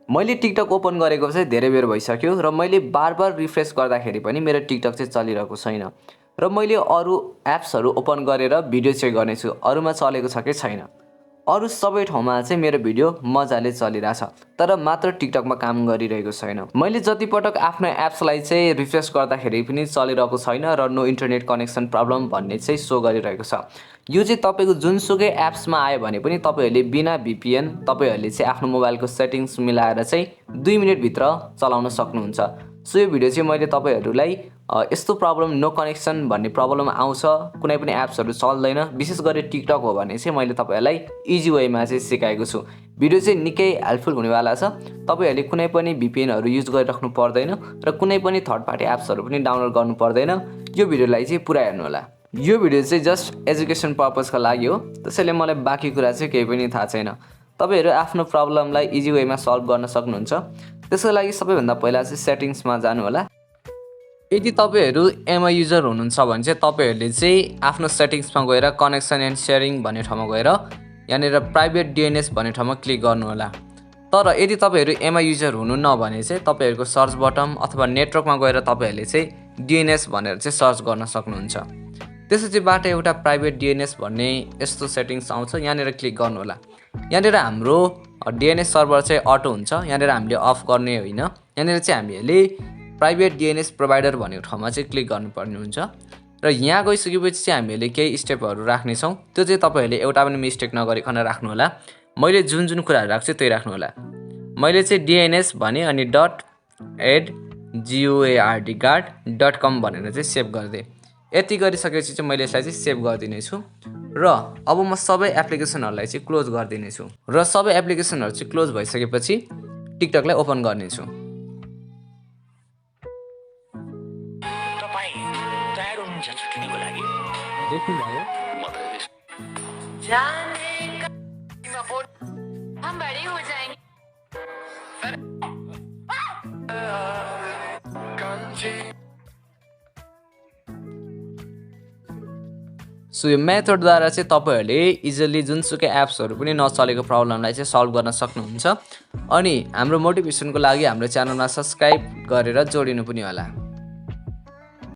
मैले TikTok open गरेको चाहिँ धेरै बेर भइसक्यो र मैले बार रिफ्रेस गर्दाखेरि पनि मेरो टिकटक चाहिँ चलिरहेको छैन र मैले अरू एप्सहरू ओपन गरेर भिडियो चेक गर्नेछु अरूमा चलेको छ कि छैन। अरू सबै ठाउँमा चाहिँ मेरो भिडियो मजाले चलिरहेछ तर मात्र टिकटकमा काम गरिरहेको छैन। मैले जति पटक आफ्नो एप्सलाई चाहिँ रिफ्रेस गर्दाखेरि पनि चलिरहेको छैन र नो इन्टरनेट कनेक्सन प्रब्लम भन्ने चाहिँ सो गरिरहेको छ। यो चाहिँ तपाईको जुनसुकै एप्समा आयो भने पनि तपाईहरुले बिना VPN तपाईहरुले चाहिँ आफ्नो मोबाइलको सेटिङ्स मिलाएर चाहिँ 2 मिनेट भित्र चलाउन सक्नुहुन्छ। सो यो भिडियो चाहिँ मैले तपाईहरुलाई यस्तो प्रब्लम नो कनेक्सन भन्ने प्रब्लम आउँछ, कुनै पनि एप्सहरु चल्दैन, विशेष गरी टिकटक हो भने चाहिँ मैले तपाईहरुलाई इजी वेमा चाहिँ सिकाएको छु। भिडियो चाहिँ निकै हेल्पफुल हुनेवाला छ। तपाईहरुले कुनै पनि VPN हरु युज गरिराख्नु पर्दैन र कुनै पनि थर्ड पार्टी एप्सहरु पनि डाउनलोड गर्नु पर्दैन। यो भिडियोलाई चाहिँ पुरा हेर्नु होला। यो भिडियो चाहिँ जस्ट एजुकेसन पर्पसका लागि हो, त्यसैले मलाई बाँकी कुरा चाहिँ केही पनि थाहा छैन। तपाईहरु आफ्नो प्रब्लमलाई इजी वेमा सल्भ गर्न सक्नुहुन्छ। त्यसको लागि सबैभन्दा पहिला चाहिँ सेटिङ्समा जानु होला। यदि तपाईहरु MI युजर हुनुहुन्छ भने चाहिँ तपाईहरुले चाहिँ आफ्नो सेटिङ्समा गएर कनेक्सन एन्ड शेयरिङ भन्ने ठाउँमा गएर यहाँनिर प्राइभेट DNS भन्ने ठाउँमा क्लिक गर्नु होला। तर यदि तपाईहरु MI युजर हुनुहुन्न भने चाहिँ तपाईहरुको सर्च बटन अथवा नेटवर्कमा गएर तपाईहरुले चाहिँ DNS भनेर चाहिँ सर्च गर्न सक्नुहुन्छ। त्यसपछि बाट एउटा प्राइभेट DNS भन्ने यस्तो सेटिङ्स आउँछ, यहाँनिर क्लिक गर्नु होला। यहाँनिर हाम्रो DNS सर्भर चाहिँ अटो हुन्छ, यहाँनिर हामीले अफ गर्ने होइन। यहाँनिर चाहिँ हामीले प्राइभेट DNS प्रोभाइडर भन्ने ठाउँमा चाहिँ क्लिक गर्नुपर्ने हुन्छ र यहाँ गइसकेपछि चाहिँ हामीले केही स्टेपहरु राख्ने छौं। त्यो चाहिँ तपाईहरुले एउटा पनि मिस्टेक नगरिकन राख्नु होला। मैले जुन कुराहरु राख्छु त्यही राख्नु होला। मैले चाहिँ DNS भने अनि .guard.com भनेर चाहिँ सेभ गर्दै। यति गरिसकेपछि चाहिँ मैले यसलाई चाहिँ सेभ गर्दिने छु र अब म सबै एप्लिकेसनहरुलाई चाहिँ क्लोज गर्दिने छु र सबै एप्लिकेसनहरु चाहिँ क्लोज भइसकेपछि टिकटकलाई ओपन गर्ने छु। तपाईं तयार हुनुहुन्छ छुट्टिनको लागि? देख्नु भयो? हम बड़े हो जाएंगे। सो यो मेथडद्वारा चाहिँ तपाईहरुले इजिली जुनसुकै एप्सहरु पनि नचलेको प्रब्लमलाई चाहिँ सल्भ गर्न सक्नुहुन्छ। अनि हाम्रो मोटिभेसनको लागि हाम्रो च्यानलमा सब्स्क्राइब गरेर जोडिनु पनि होला।